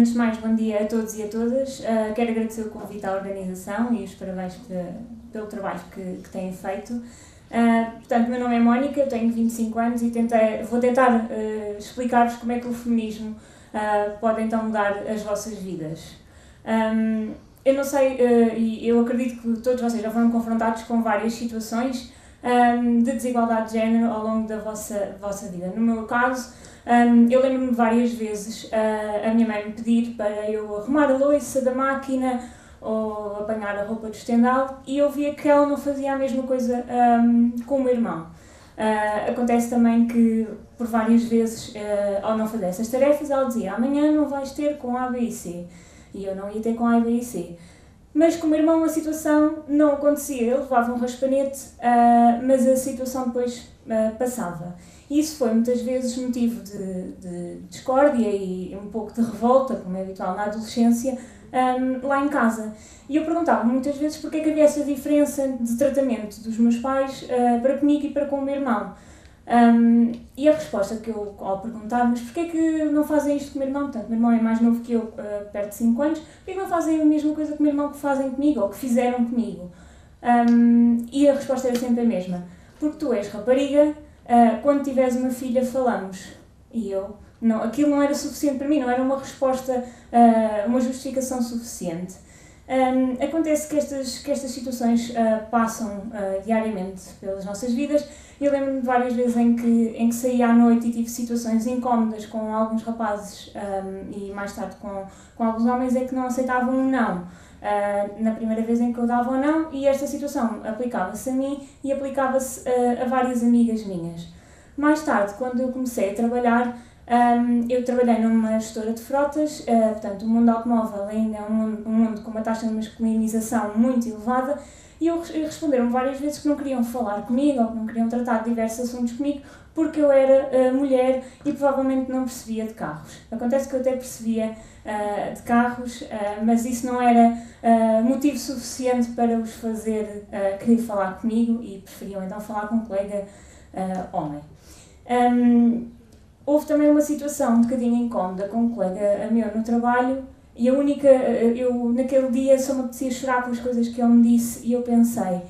Antes de mais, bom dia a todos e a todas. Quero agradecer o convite à organização e os parabéns pelo trabalho que têm feito. Portanto, meu nome é Mónica, eu tenho 25 anos e vou tentar explicar-vos como é que o feminismo pode então mudar as vossas vidas. Eu não sei, e eu acredito que todos vocês já foram confrontados com várias situações de desigualdade de género ao longo da vossa vida. No meu caso, eu lembro-me várias vezes a minha mãe me pedir para eu arrumar a louça da máquina ou apanhar a roupa do estendal e eu via que ela não fazia a mesma coisa com o meu irmão. Acontece também que, por várias vezes, ao não fazer essas tarefas, ela dizia: amanhã não vais ter com A, B e C. E eu não ia ter com A, B e C. Mas com o meu irmão a situação não acontecia, ele levava um raspanete, mas a situação depois passava. E isso foi muitas vezes motivo de discórdia e um pouco de revolta, como é habitual na adolescência, lá em casa. E eu perguntava muitas vezes porque é que havia essa diferença de tratamento dos meus pais para comigo e para com o meu irmão. E a resposta que eu, ao perguntar, mas porquê é que não fazem isto com o meu irmão? Portanto, o meu irmão é mais novo que eu, perto de 5 anos, porquê que não fazem a mesma coisa que o meu irmão que fazem comigo, ou que fizeram comigo? E a resposta era sempre a mesma: porque tu és rapariga, quando tiveres uma filha falamos. E eu, não, aquilo não era suficiente para mim, não era uma resposta, uma justificação suficiente. Acontece que estas situações passam diariamente pelas nossas vidas. Eu lembro-me de várias vezes em que saí à noite e tive situações incómodas com alguns rapazes e mais tarde com alguns homens em que não aceitavam um não. Na primeira vez em que eu dava um não, e esta situação aplicava-se a mim e aplicava-se a várias amigas minhas. Mais tarde, quando eu comecei a trabalhar, eu trabalhei numa gestora de frotas, portanto o mundo automóvel ainda é um mundo com uma taxa de masculinização muito elevada, e responderam várias vezes que não queriam falar comigo ou que não queriam tratar de diversos assuntos comigo porque eu era mulher e provavelmente não percebia de carros. Acontece que eu até percebia de carros, mas isso não era motivo suficiente para os fazer querer falar comigo e preferiam então falar com um colega homem. Houve também uma situação um bocadinho incómoda com um colega meu no trabalho e eu naquele dia só me apetecia chorar com as coisas que ele me disse e eu pensei: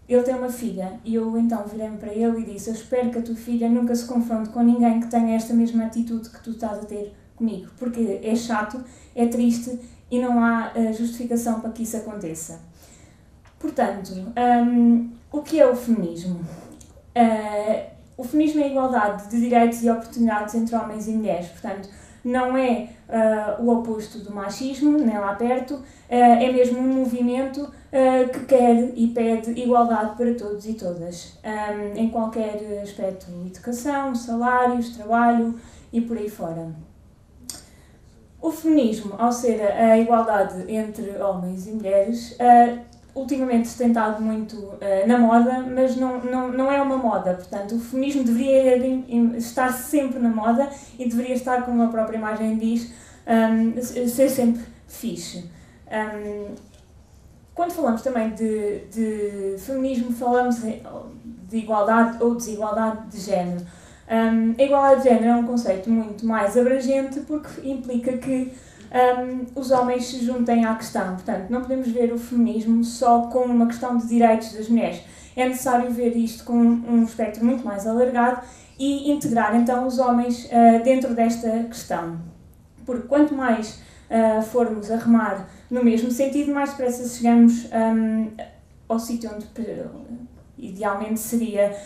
ele tem uma filha, e eu então virei-me para ele e disse: eu espero que a tua filha nunca se confronte com ninguém que tenha esta mesma atitude que tu estás a ter comigo, porque é chato, é triste e não há justificação para que isso aconteça. Portanto, o que é o feminismo? O feminismo é a igualdade de direitos e oportunidades entre homens e mulheres, portanto, não é o oposto do machismo, nem lá perto, é mesmo um movimento que quer e pede igualdade para todos e todas, em qualquer aspecto: educação, salários, trabalho e por aí fora. O feminismo, ao ser a igualdade entre homens e mulheres, ultimamente tem estado muito na moda, mas não é uma moda. Portanto, o feminismo deveria estar sempre na moda e deveria estar, como a própria imagem diz, ser sempre fixe. Quando falamos também de feminismo, falamos de igualdade ou desigualdade de género. A igualdade de género é um conceito muito mais abrangente porque implica que os homens se juntem à questão. Portanto, não podemos ver o feminismo só como uma questão de direitos das mulheres. É necessário ver isto com um espectro muito mais alargado e integrar então os homens dentro desta questão. Porque quanto mais formos a remar no mesmo sentido, mais depressa chegamos ao sítio onde idealmente seria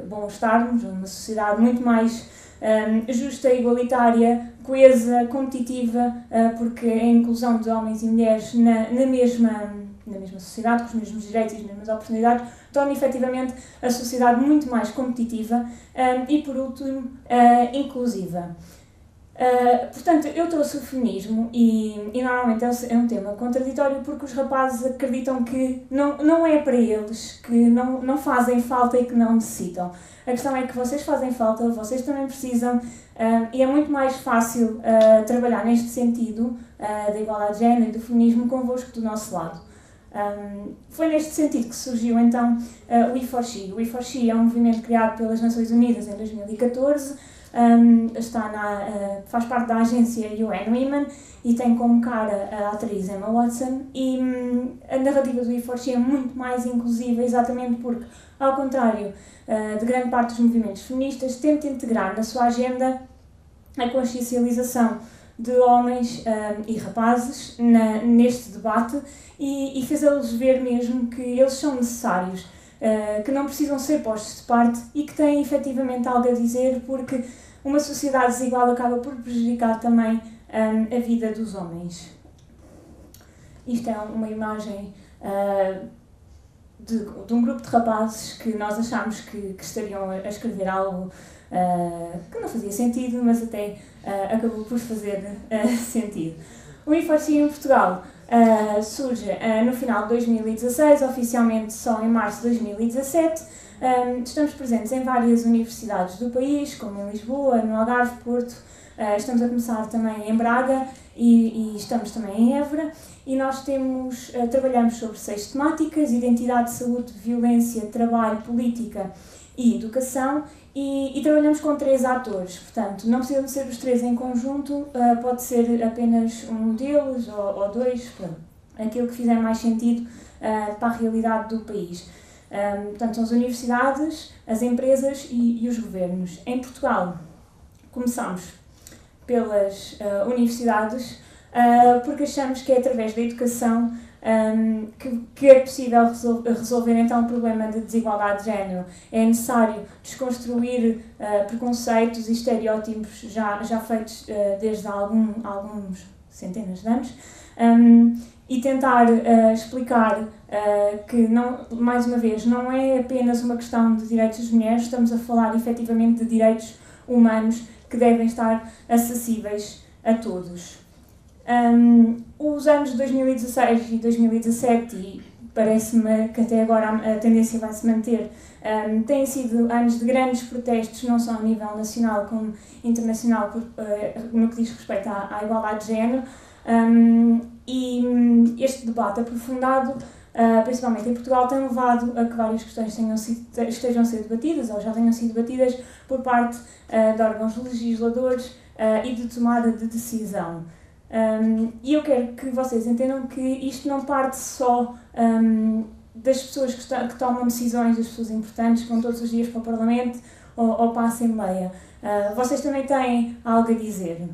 bom estarmos, numa sociedade muito mais justa, igualitária, coesa, competitiva, porque a inclusão de homens e mulheres na mesma sociedade, com os mesmos direitos e as mesmas oportunidades, torna efetivamente a sociedade muito mais competitiva e, por último, inclusiva. Portanto, eu trouxe o feminismo e normalmente é um tema contraditório porque os rapazes acreditam que não é para eles, que não fazem falta e que não necessitam. A questão é que vocês fazem falta, vocês também precisam e é muito mais fácil trabalhar neste sentido da igualdade de género e do feminismo convosco do nosso lado. Foi neste sentido que surgiu então o We4She. O We4She é um movimento criado pelas Nações Unidas em 2014 faz parte da agência UN Women e tem como cara a atriz Emma Watson, e a narrativa do E4C é muito mais inclusiva, exatamente porque, ao contrário de grande parte dos movimentos feministas, tenta integrar na sua agenda a consciencialização de homens e rapazes neste debate e fez-los ver mesmo que eles são necessários, que não precisam ser postos de parte e que têm efetivamente algo a dizer, porque uma sociedade desigual acaba por prejudicar também a vida dos homens. Isto é uma imagem de um grupo de rapazes que nós achámos que estariam a escrever algo que não fazia sentido, mas até acabou por fazer sentido. O E4C em Portugal surge no final de 2016, oficialmente só em março de 2017. Estamos presentes em várias universidades do país, como em Lisboa, no Algarve, Porto. Estamos a começar também em Braga e estamos também em Évora. E nós trabalhamos sobre 6 temáticas: identidade, saúde, violência, trabalho, política e educação. E trabalhamos com 3 atores, portanto, não precisam ser os 3 em conjunto, pode ser apenas um deles ou 2, pronto, aquilo que fizer mais sentido para a realidade do país. Portanto, são as universidades, as empresas e os governos. Em Portugal, começamos pelas universidades, porque achamos que é através da educação que é possível resolver então o problema de desigualdade de género. É necessário desconstruir preconceitos e estereótipos já feitos desde alguns centenas de anos, e tentar explicar que, mais uma vez, não é apenas uma questão de direitos das mulheres, estamos a falar efetivamente de direitos humanos que devem estar acessíveis a todos. Os anos de 2016 e 2017, e parece-me que até agora a tendência vai se manter, têm sido anos de grandes protestos, não só a nível nacional como internacional, no que diz respeito à igualdade de género, e este debate aprofundado, principalmente em Portugal, tem levado a que várias questões estejam a ser debatidas ou já tenham sido debatidas por parte de órgãos legisladores e de tomada de decisão. E eu quero que vocês entendam que isto não parte só das pessoas que tomam decisões, das pessoas importantes que vão todos os dias para o Parlamento ou para a Assembleia. Vocês também têm algo a dizer.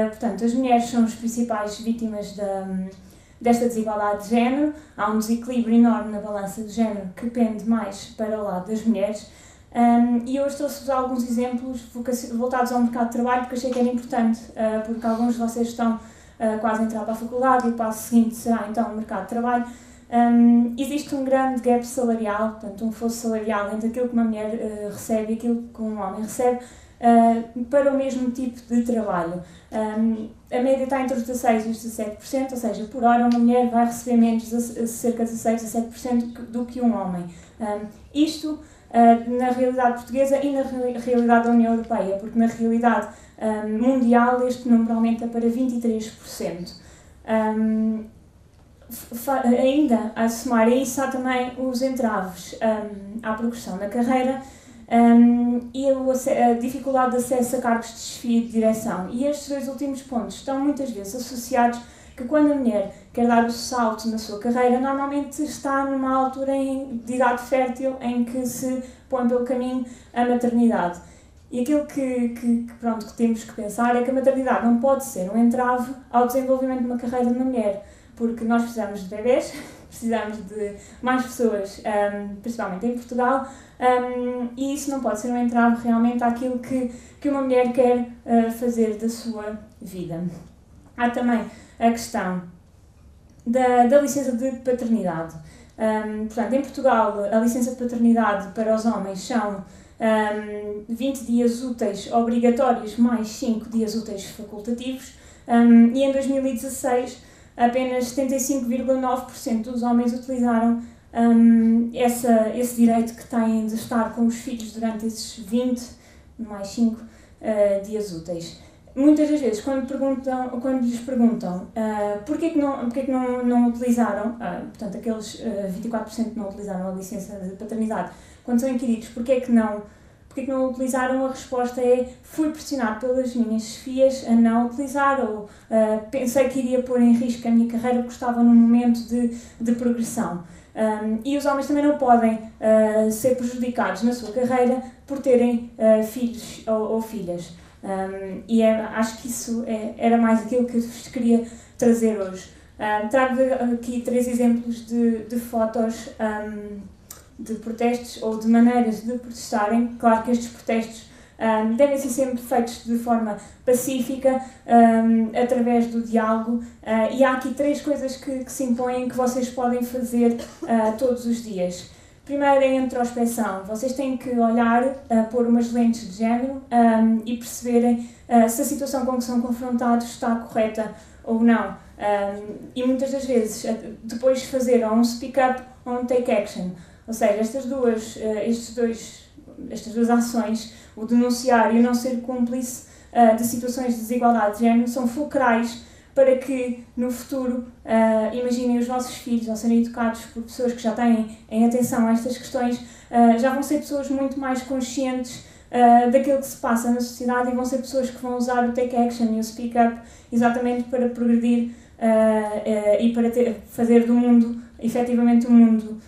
Portanto, as mulheres são as principais vítimas desta desigualdade de género. Há um desequilíbrio enorme na balança de género que pende mais para o lado das mulheres. E hoje trouxe-vos alguns exemplos voltados ao mercado de trabalho, porque achei que era importante, porque alguns de vocês estão quase a entrar para a faculdade e o passo seguinte será então o mercado de trabalho. Existe um grande gap salarial, portanto um fosso salarial entre aquilo que uma mulher recebe e aquilo que um homem recebe para o mesmo tipo de trabalho. A média está entre os 16% e os 17%, ou seja, por hora uma mulher vai receber menos, cerca de 16% a 17% do que um homem. Isto na realidade portuguesa e na realidade da União Europeia, porque na realidade mundial este número aumenta para 23%. Ainda a somar a isso há também os entraves à progressão na carreira e a dificuldade de acesso a cargos de chefia e de direção. E estes 2 últimos pontos estão muitas vezes associados que quando a mulher quer dar o salto na sua carreira, normalmente está numa altura de idade fértil em que se põe pelo caminho a maternidade. E aquilo que temos que pensar é que a maternidade não pode ser um entrave ao desenvolvimento de uma carreira de uma mulher, porque nós precisamos de bebés, precisamos de mais pessoas, principalmente em Portugal, e isso não pode ser um entrave realmente àquilo que uma mulher quer fazer da sua vida. Há também a questão da licença de paternidade. Portanto, em Portugal, a licença de paternidade para os homens são 20 dias úteis obrigatórios mais 5 dias úteis facultativos, e em 2016 apenas 75,9% dos homens utilizaram esse direito que têm de estar com os filhos durante esses 20 mais 5 dias úteis. Muitas das vezes, quando lhes perguntam porquê que não utilizaram, portanto, aqueles 24% que não utilizaram a licença de paternidade, quando são inquiridos porquê que porque que não o utilizaram, a resposta é: fui pressionado pelas minhas chefias a não utilizar, ou pensei que iria pôr em risco a minha carreira porque estava num momento de progressão. E os homens também não podem ser prejudicados na sua carreira por terem filhos ou filhas. Acho que isso era mais aquilo que eu vos queria trazer hoje. Trago aqui 3 exemplos de fotos de protestos ou de maneiras de protestarem. Claro que estes protestos devem ser sempre feitos de forma pacífica, através do diálogo, e há aqui 3 coisas que se impõem que vocês podem fazer todos os dias. Primeiro é a introspeção. Vocês têm que olhar, pôr umas lentes de género e perceberem se a situação com que são confrontados está correta ou não. E muitas das vezes depois fazer ou um speak up ou um take action. Ou seja, estas duas ações, o denunciar e o não ser cúmplice de situações de desigualdade de género, são fulcrais para que no futuro, imaginem os vossos filhos ao serem educados por pessoas que já têm em atenção a estas questões, já vão ser pessoas muito mais conscientes daquilo que se passa na sociedade, e vão ser pessoas que vão usar o take action e o speak up exatamente para progredir e para fazer do mundo, efetivamente, um mundo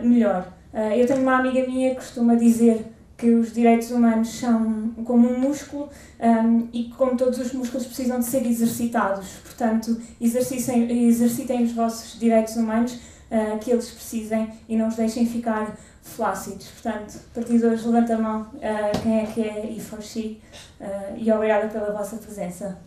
melhor. Eu tenho uma amiga minha que costuma dizer que os direitos humanos são como um músculo e que, como todos os músculos, precisam de ser exercitados. Portanto, exercitem os vossos direitos humanos que eles precisem e não os deixem ficar flácidos. Portanto, a partir de hoje, levanta a mão quem é que é E4C, e obrigada pela vossa presença.